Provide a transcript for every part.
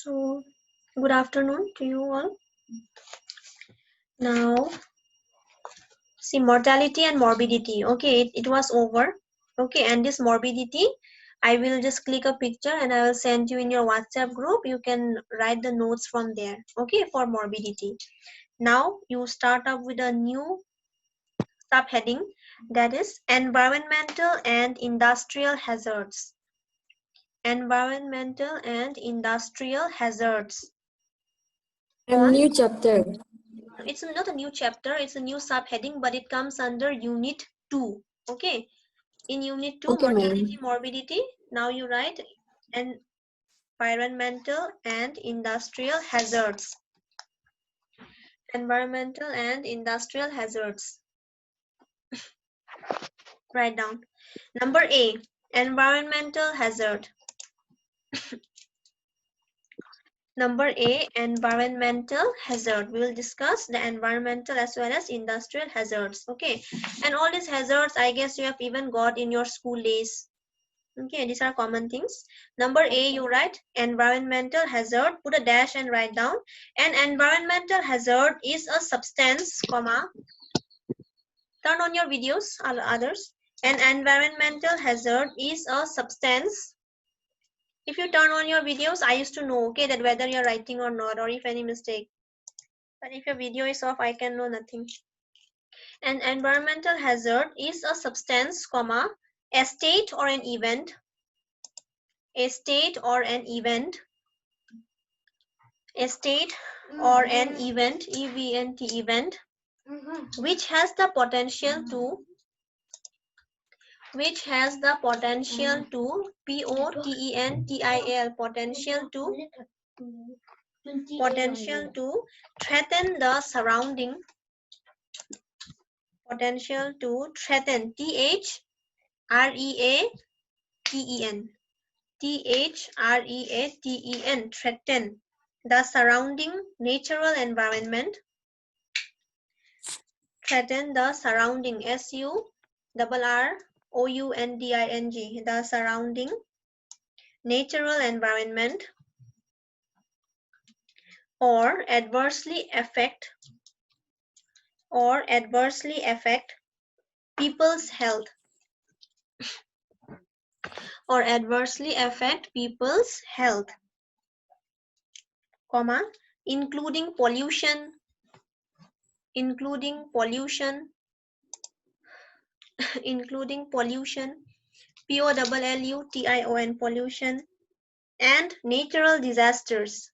So, good afternoon to you all. Now, see mortality and morbidity. Okay, it was over. Okay, and this morbidity, I will just click a picture and I will send you in your WhatsApp group. You can write the notes from there. Okay, for morbidity. Now, you start up with a new subheading, that is environmental and industrial hazards. Environmental and industrial hazards. A new chapter. It's not a new chapter, it's a new subheading, but it comes under unit 2. Okay, in unit 2, Okay, mortality, ma'am. morbidity. Now you write environmental and industrial hazards. Environmental and industrial hazards. Write down. Number A, environmental hazard. Number A, environmental hazard. We will discuss the environmental as well as industrial hazards. Okay, and all these hazards I guess you have even got in your school days. Okay, these are common things. Number A, you write environmental hazard, put a dash and write down. An environmental hazard is a substance, comma, turn on your videos, others. An environmental hazard is a substance. If you turn on your videos, I used to know, okay, that whether you're writing or not, or if any mistake. But if your video is off, I can know nothing. An environmental hazard is a substance, comma, a state or an event. A state or an event. A state or an event, event, event, which has the potential to potential to threaten the surrounding, potential to threaten, threaten, threaten the surrounding natural environment, threaten the surrounding, SURROUNDING, the surrounding natural environment, or adversely affect people's health, or adversely affect people's health, comma, including pollution, including pollution, pollution, and natural disasters,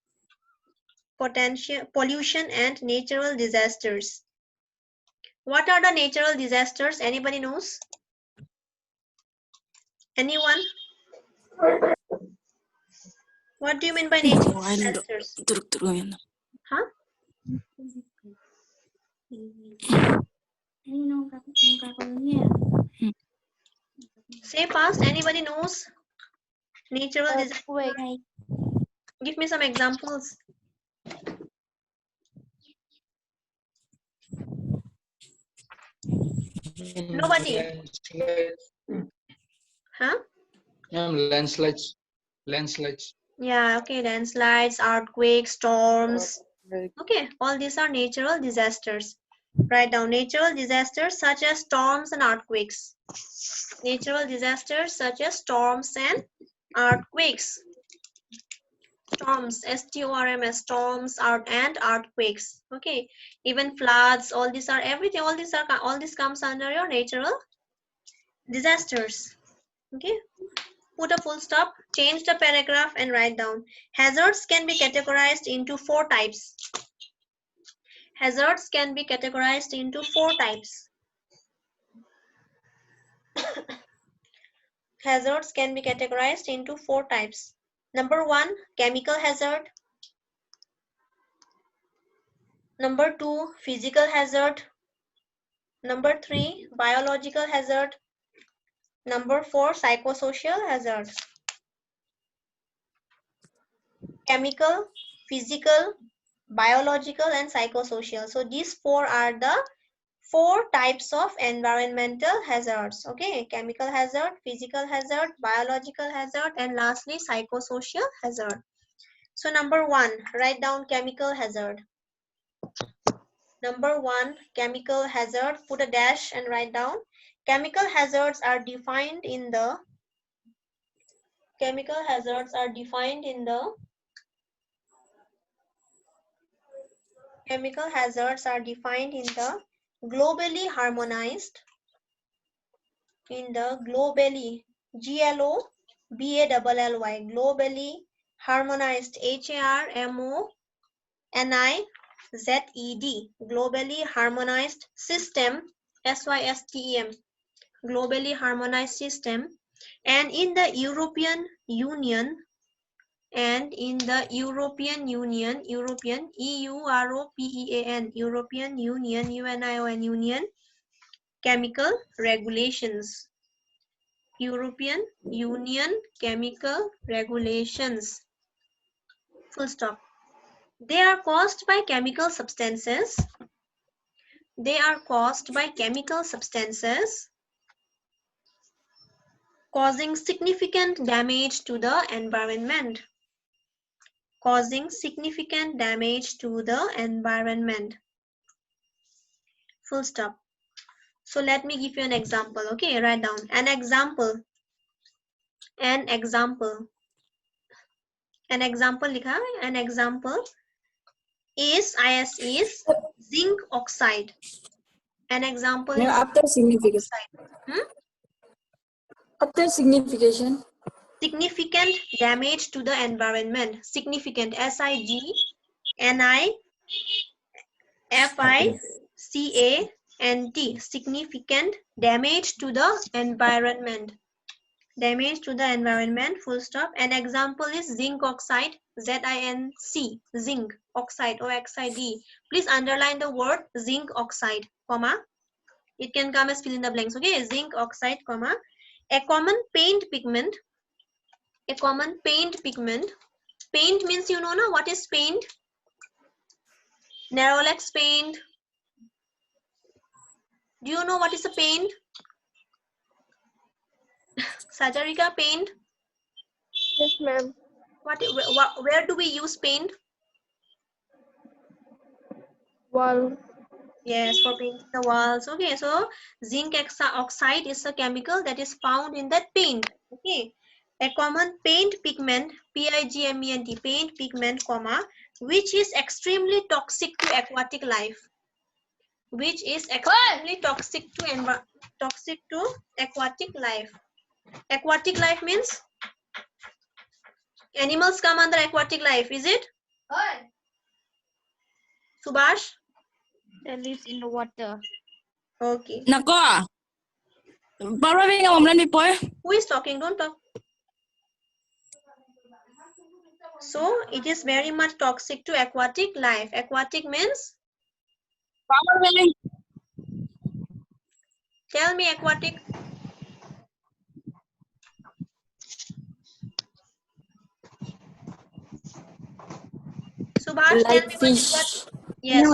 pollution and natural disasters. What are the natural disasters? Anybody knows? Anyone? What do you mean by natural disasters? Huh? Say fast. Anybody knows natural disasters? Give me some examples. Nobody. Huh? Landslides. Yeah, okay, landslides, earthquakes, storms. Okay, all these are natural disasters. Write down natural disasters such as storms and earthquakes. Natural disasters such as storms and earthquakes. Storms, STORMS, storms and earthquakes. Okay, even floods, all these are everything. All this comes under your natural disasters. Okay, put a full stop, change the paragraph and write down. Hazards can be categorized into 4 types. Hazards can be categorized into 4 types. Hazards can be categorized into 4 types. Number 1, chemical hazard. Number 2, physical hazard. Number 3, biological hazard. Number 4, psychosocial hazard. Chemical, physical, biological and psychosocial. So these 4 are the 4 types of environmental hazards. Okay, chemical hazard, physical hazard, biological hazard and lastly psychosocial hazard. So number 1, write down chemical hazard. Number 1, chemical hazard, put a dash and write down. Chemical hazards are defined in the globally harmonized, globally, G-L-O-B-A-L-L-Y, globally harmonized, H-A-R-M-O-N-I-Z-E-D, globally harmonized system, S-Y-S-T-E-M, globally harmonized system, and in the European Union, European, E-U-R-O-P-E-A-N, European Union, U-N-I-O-N, Union, chemical regulations. European Union chemical regulations. Full stop. They are caused by chemical substances. Causing significant damage to the environment. Full stop. So let me give you an example. Okay, write down an example. An example लिखा है. An example is zinc oxide. An example is After signification. After signification. Significant damage to the environment. Significant, S-I-G-N-I-F-I-C-A-N-T. Significant damage to the environment. Full stop. An example is zinc oxide, Z-I-N-C, zinc oxide, O-X-I-D. Please underline the word zinc oxide, comma. It can come as fill in the blanks, okay? Zinc oxide, comma. A common paint pigment. Paint means, you know, what is paint? Nerolac paint. Do you know what is a paint? Sajarika, paint? Yes, ma'am. Where do we use paint? Wall. Yes, for painting the walls. Okay, so zinc oxide is a chemical that is found in that paint. Okay, a common paint pigment, P-I-G-M-E-N-T, paint pigment, comma, which is extremely toxic to aquatic life. Which is extremely toxic to aquatic life. Aquatic life means animals come under aquatic life, is it? Subhash? That lives in the water. Okay. Nako. Baru ni ngomong ni boy. Who is talking? Don't talk. So it is very much toxic to aquatic life. Aquatic means? Tell me aquatic. Subhash, tell me what is Fish. what? Yes.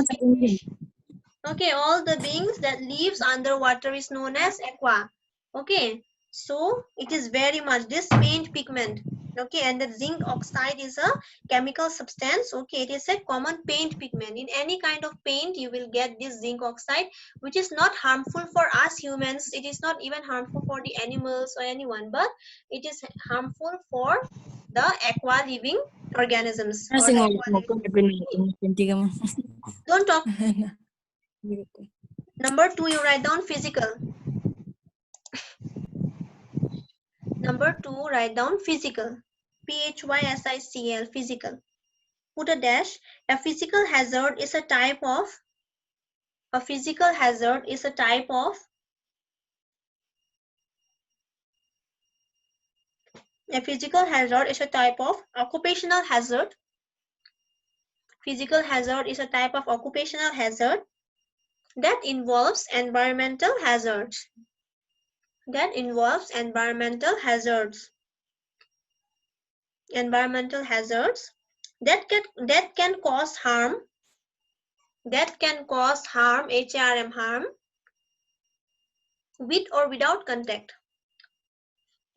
Okay, all the beings that lives underwater is known as aqua. Okay, so it is very much this paint pigment. Okay, and the zinc oxide is a chemical substance. Okay, it is a common paint pigment. In any kind of paint, you will get this zinc oxide, which is not harmful for us humans. It is not even harmful for the animals or anyone, but it is harmful for the aqua living organisms. Or the aqua living. Don't talk. Number 2, you write down physical. Number 2, write down physical. P-H-Y-S-I-C-L, physical. Put a dash. A physical hazard is a type of occupational hazard. Physical hazard is a type of occupational hazard that involves environmental hazards. Environmental hazards that can cause harm. H-A-R-M, harm, with or without contact.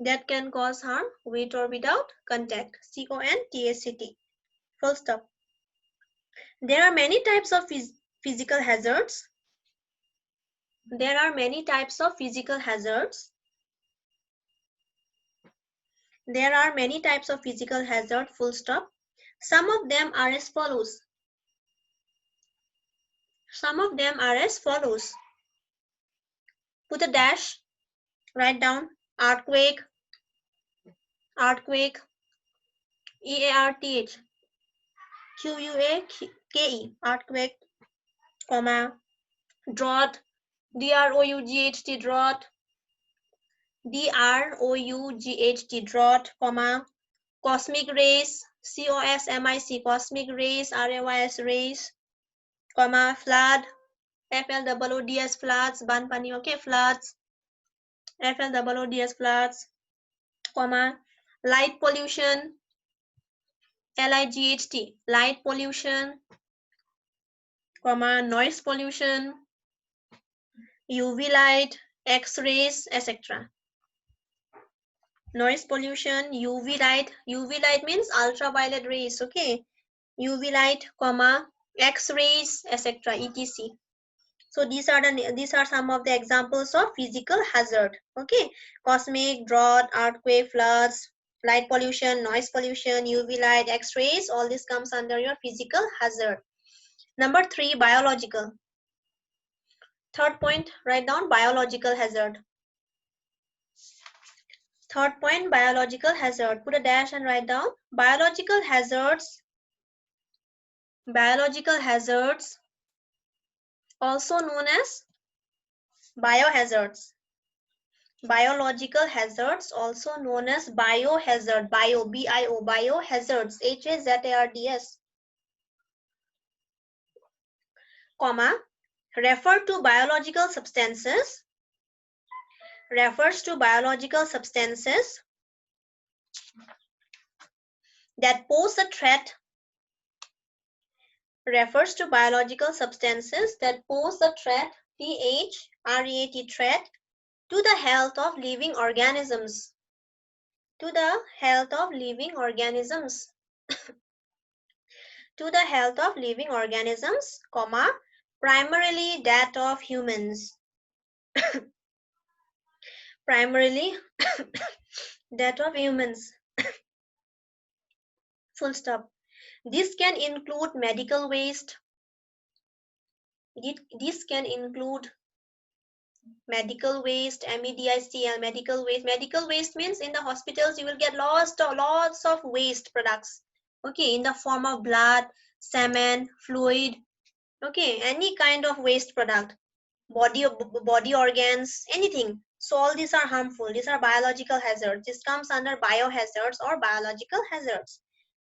That can cause harm with or without contact. C-O-N-T-A-C-T. Full stop. There are many types of physical hazards. There are many types of physical hazards. There are many types of physical hazard, full stop. Some of them are as follows. Some of them are as follows. Put a dash, write down earthquake, earthquake, EARTH, QUAKE, earthquake, comma, drought, DROUGHT, drought, DROUGHT, drought, comma, cosmic rays, COSMIC, cosmic rays, RAYS rays, comma, flood, FLOODS, floods, banpani, okay, floods, FLOODS, floods, comma, light pollution, LIGHT, light pollution, comma, noise pollution, UV light, X-rays, etc. Noise pollution, UV light means ultraviolet rays, okay, UV light, comma, X-rays, etc. etc. So these are some of the examples of physical hazard, okay, cosmic, drought, earthquake, floods, light pollution, noise pollution, UV light, X-rays, all this comes under your physical hazard. Number 3, biological. Third point, write down biological hazard. Third point, biological hazard. Put a dash and write down biological hazards. Biological hazards, also known as biohazards. Biological hazards, also known as biohazard. Bio, B-I-O, biohazards, H-A-Z-A-R-D-S. Comma, refer to biological substances. Refers to biological substances that pose a threat. Refers to biological substances that pose a threat, T-H-R-E-A-T, threat, to the health of living organisms. To the health of living organisms. To the health of living organisms, comma, primarily that of humans. Primarily that of humans. Full stop. This can include medical waste. This can include medical waste, MEDICL, medical waste. Medical waste means in the hospitals you will get lots of waste products. Okay, in the form of blood, semen, fluid. Okay, any kind of waste product, body organs, anything. So all these are harmful. These are biological hazards. This comes under biohazards or biological hazards.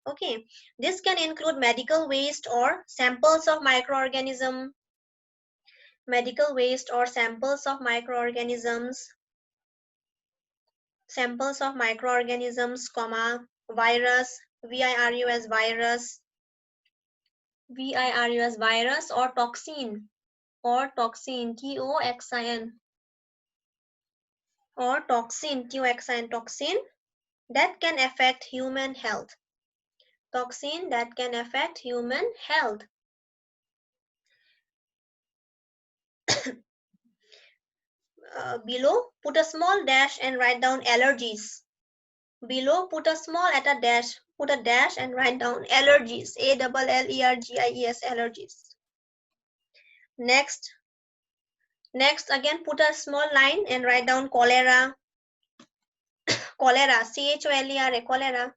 Okay, this can include medical waste or samples of microorganism. Medical waste or samples of microorganisms. Samples of microorganisms, comma, virus, VIRUS, virus. VIRUS, virus, or toxin. Or toxin, TOXIN. Or toxin, TOXIN, toxin that can affect human health. Toxin that can affect human health. Below, put a small dash and write down allergies. Below, put a dash and write down allergies. ALLERGIES, allergies. Next again, put a small line and write down cholera. Cholera, CHOLERA, cholera.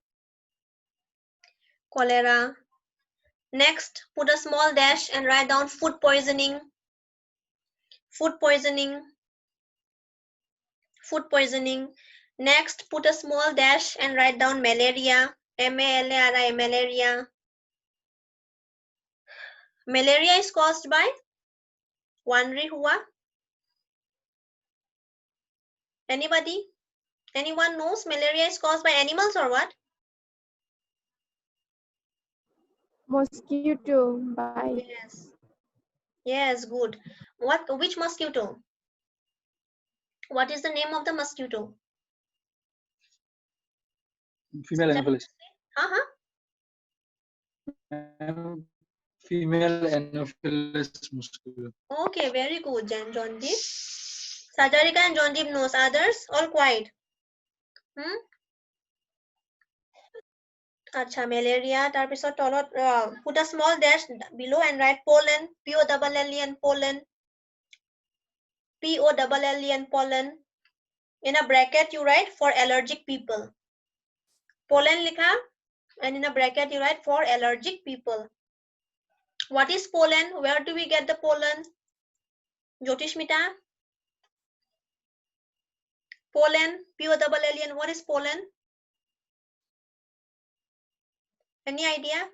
Cholera. Next, put a small dash and write down food poisoning. Food poisoning. Food poisoning. Next, put a small dash and write down malaria. MALARIA, malaria. Malaria is caused by Wanri Hua. Anybody? Anyone knows malaria is caused by animals or what? Mosquito bite. Yes. Yes, good. Which mosquito? What is the name of the mosquito? Female Anopheles. Uh-huh. I'm female Anopheles muscular. Okay, very good, John Deep. Sajarika and John Deep knows. Others all quiet. Acha, malaria. Tarpisot tolot put a small dash below and write pollen. P-O-double-L-E-N pollen. P-O-double-L-E-N pollen. In a bracket you write for allergic people. Pollen likha, and in a bracket you write for allergic people. What is pollen? Where do we get the pollen? Jyotishmita? Pollen, P-O-double-L-E-N. What is pollen? Any idea?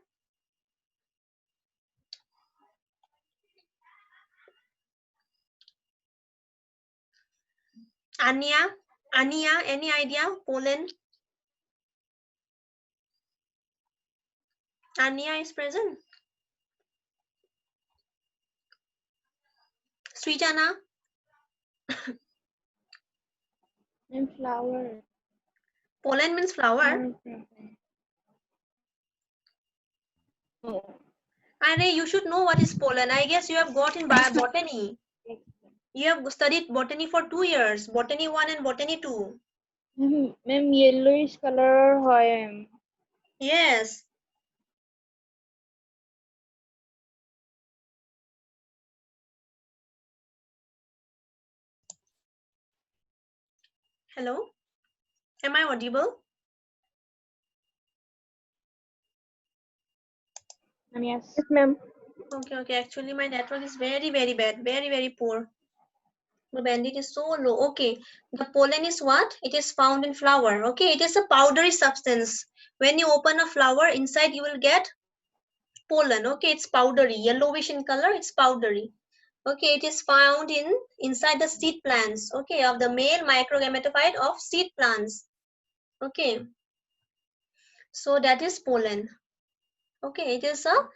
Anya? Ania, any idea? Pollen? Ania is present. Srijana? And flower. Pollen means flower. Oh. Are you should know what is pollen. I guess you have got in botany. You have studied botany for 2 years. Botany 1 and botany 2. Ma'am, yellowish color hoy. Yes. Hello? Am I audible? Yes. Yes, ma'am. Okay. Actually, my network is very bad. Very poor. The bandwidth is so low. Okay. The pollen is what? It is found in flower. Okay. It is a powdery substance. When you open a flower, inside you will get pollen. Okay. It's powdery. Yellowish in color. It's powdery. Okay. It is found inside the seed plants. Okay. Of the male microgametophyte of seed plants. Okay. So that is pollen. Okay. It is a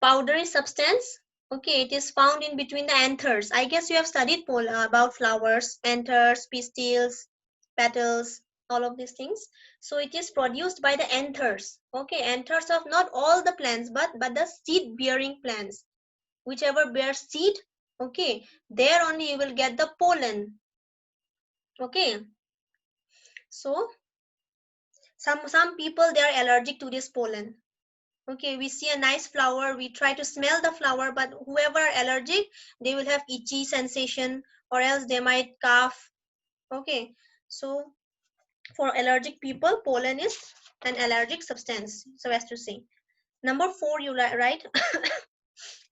powdery substance. Okay, it is found in between the anthers. I guess you have studied about flowers, anthers, pistils, petals, all of these things. So it is produced by the anthers. Okay, anthers of not all the plants, but the seed-bearing plants. Whichever bears seed, okay, there only you will get the pollen. Okay, so some people, they are allergic to this pollen. Okay, we see a nice flower, we try to smell the flower, but whoever are allergic, they will have itchy sensation, or else they might cough. Okay, so for allergic people, pollen is an allergic substance, so as to say. Number 4, you write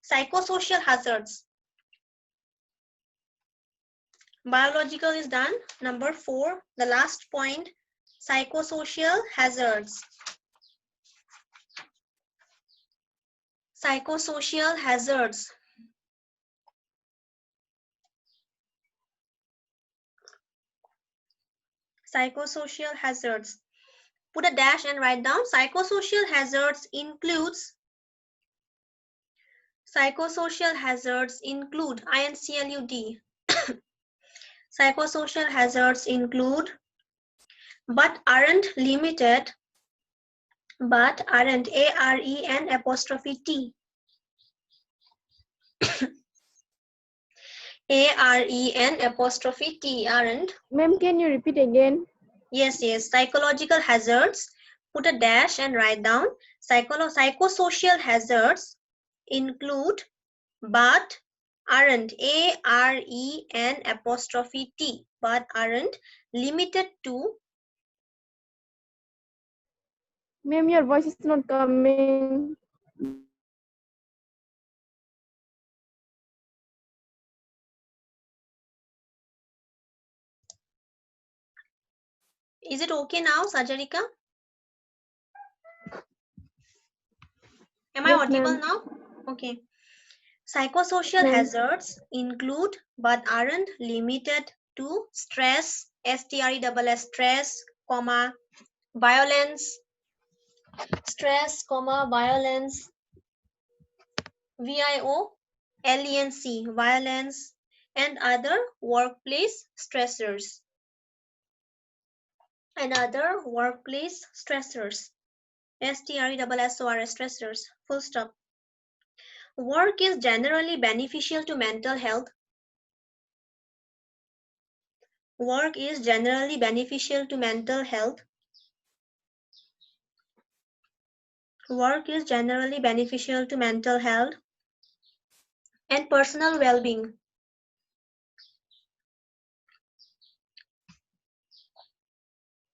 psychosocial hazards. Biological is done. Number 4, the last point, psychosocial hazards. Psychosocial hazards. Psychosocial hazards. Put a dash and write down. Psychosocial hazards include INCLUD. Psychosocial hazards include, but aren't limited, AREN apostrophe T. AREN apostrophe T, aren't. Ma'am, can you repeat again? Yes. Psychological hazards. Put a dash and write down. Psychosocial hazards include, but aren't, AREN apostrophe T, but aren't limited to. Ma'am, your voice is not coming. Is it okay now, Sajarika? Am I Yes, audible ma'am. now? Okay. Psychosocial Ma'am. hazards include, but aren't limited to, stress, STRESS, stress, comma, violence, stress, comma, violence, VIOLENC, violence, and other workplace stressors. STRESSORS, stressors, full stop. Work is generally beneficial to mental health. Work is generally beneficial to mental health. Work is generally beneficial to mental health and personal well-being.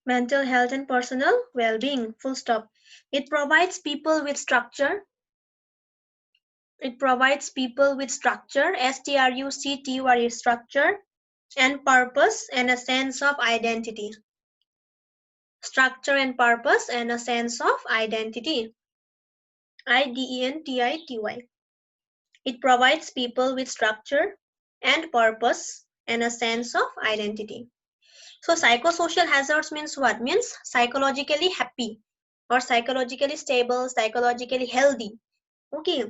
Mental health and personal well-being, full stop. It provides people with structure. It provides people with structure, structure, structure, and purpose and a sense of identity. Structure and purpose and a sense of identity. IDENTITY. It provides people with structure and purpose and a sense of identity. So psychosocial hazards means what? Means psychologically happy or psychologically stable, psychologically healthy. Okay.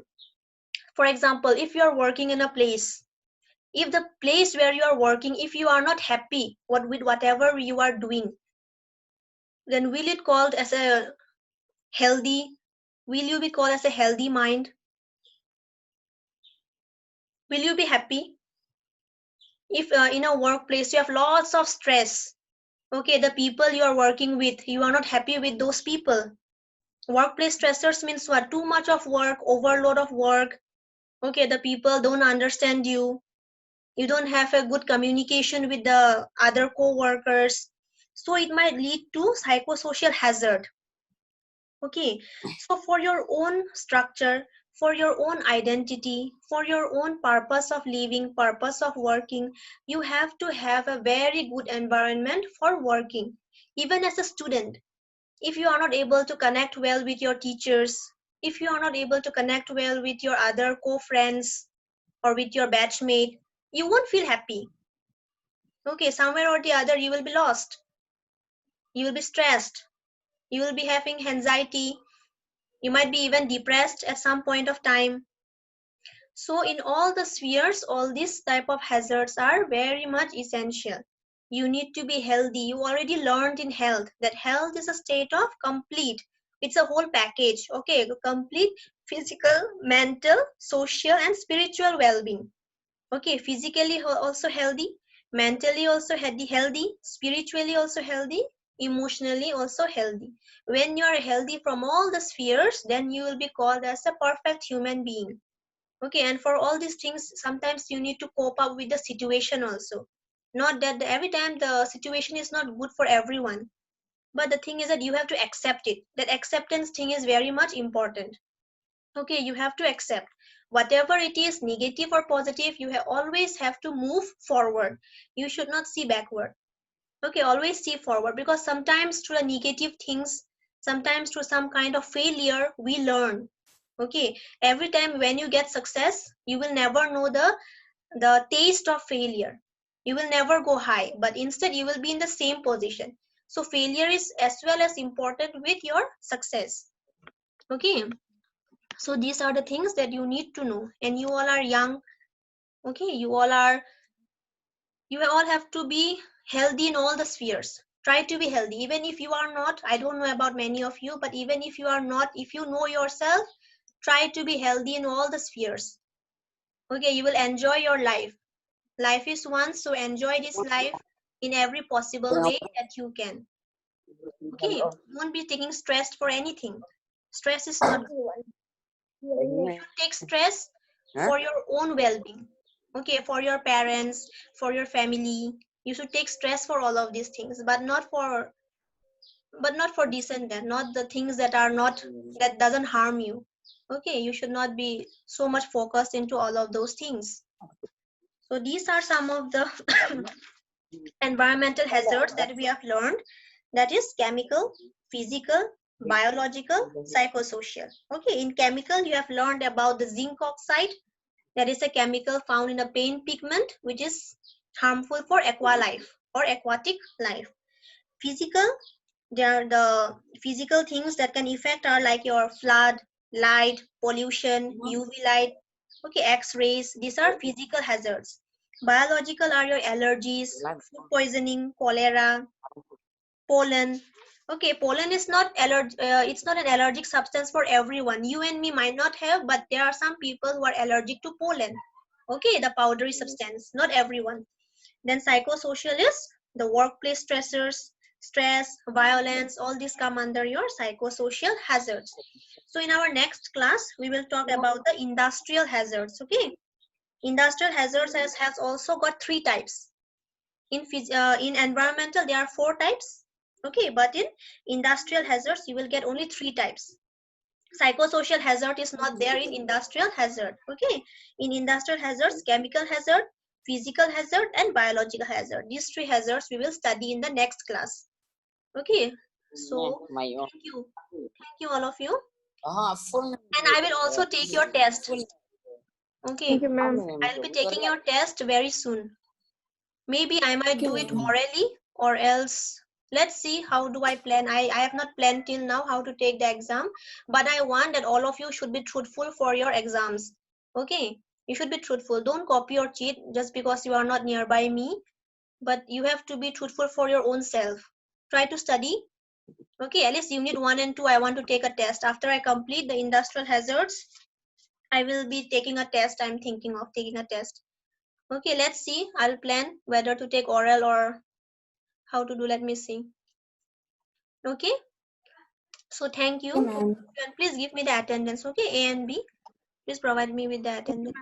For example, if you are working in a place, if the place where you are working, if you are not happy with whatever you are doing, then will it called as a healthy? Will you be called as a healthy mind? Will you be happy? If in a workplace you have lots of stress, okay, the people you are working with, you are not happy with those people. Workplace stressors means what? Too much of work, overload of work. Okay, the people don't understand you. You don't have a good communication with the other co-workers. So it might lead to psychosocial hazard. Okay, so for your own structure, for your own identity, for your own purpose of living, purpose of working, you have to have a very good environment for working. Even as a student, if you are not able to connect well with your teachers, if you are not able to connect well with your other co-friends or with your batchmate, you won't feel happy. Okay, somewhere or the other you will be lost. You will be stressed. You will be having anxiety. You might be even depressed at some point of time. So in all the spheres, all these type of hazards are very much essential. You need to be healthy. You already learned in health that health is a state of complete. It's a whole package. Okay, complete physical, mental, social, and spiritual well-being. Okay, physically also healthy, mentally also healthy, spiritually also healthy, emotionally also healthy. When you are healthy from all the spheres, then you will be called as a perfect human being. Okay, and for all these things, sometimes you need to cope up with the situation also. Not that every time the situation is not good for everyone, but the thing is that you have to accept it. That acceptance thing is very much important. Okay, you have to accept whatever it is, negative or positive. You always have to move forward. You should not see backward. Okay, always see forward, because sometimes through the negative things, sometimes through some kind of failure, we learn. Okay, every time when you get success, you will never know the taste of failure. You will never go high, but instead you will be in the same position. So failure is as well as important with your success. Okay, so these are the things that you need to know, and you all are young. Okay, you all have to be healthy in all the spheres. Try to be healthy, even if you are not. I don't know about many of you, but even if you are not, if you know yourself, try to be healthy in all the spheres. Okay, you will enjoy your life. Life is one, so enjoy this life in every possible way that you can. Okay, don't be taking stress for anything. Stress is not good. You should take stress for your own well-being. Okay, for your parents, for your family. You should take stress for all of these things, but not for this and that, not the things that are not, that doesn't harm you. Okay, you should not be so much focused into all of those things. So these are some of the environmental hazards that we have learned. That is chemical, physical, biological, psychosocial. Okay, in chemical you have learned about the zinc oxide. That is a chemical found in a paint pigment which is harmful for aqualife or aquatic life. Physical, there are the physical things that can affect are like your flood, light, pollution, UV light, okay, X-rays. These are physical hazards. Biological are your allergies, food poisoning, cholera, pollen, Okay, pollen is not it's not an allergic substance for everyone. You and me might not have, but there are some people who are allergic to pollen. Okay, the powdery substance, not everyone. Then psychosocial is the workplace stressors, stress, violence, all these come under your psychosocial hazards. So in our next class, we will talk about the industrial hazards. Okay, industrial hazards has also got 3 types. In environmental, there are 4 types. Okay, but in industrial hazards, you will get only 3 types. Psychosocial hazard is not there in industrial hazard. Okay, in industrial hazards, chemical hazard, physical hazard, and biological hazard. These 3 hazards we will study in the next class. Okay, so thank you all of you, and I will also take your test. Okay, Thank you, ma'am. I'll be taking your test very soon. Maybe I might do it orally, or else let's see how do I plan. I have not planned till now how to take the exam, but I want that all of you should be truthful for your exams. Okay, you should be truthful. Don't copy or cheat just because you are not nearby me, but you have to be truthful for your own self. Try to study. Okay, at least unit 1 and 2 I want to take a test. After I complete the industrial hazards, I will be taking a test. I'm thinking of taking a test. Okay, let's see. I'll plan whether to take oral or how to do. Let me see. Okay, so thank you. ma'am. And please give me the attendance. Okay, A and B, please provide me with the attendance.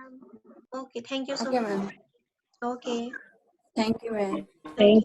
Okay, thank you so Okay, much. ma'am. Okay. Thank you, ma'am. Okay.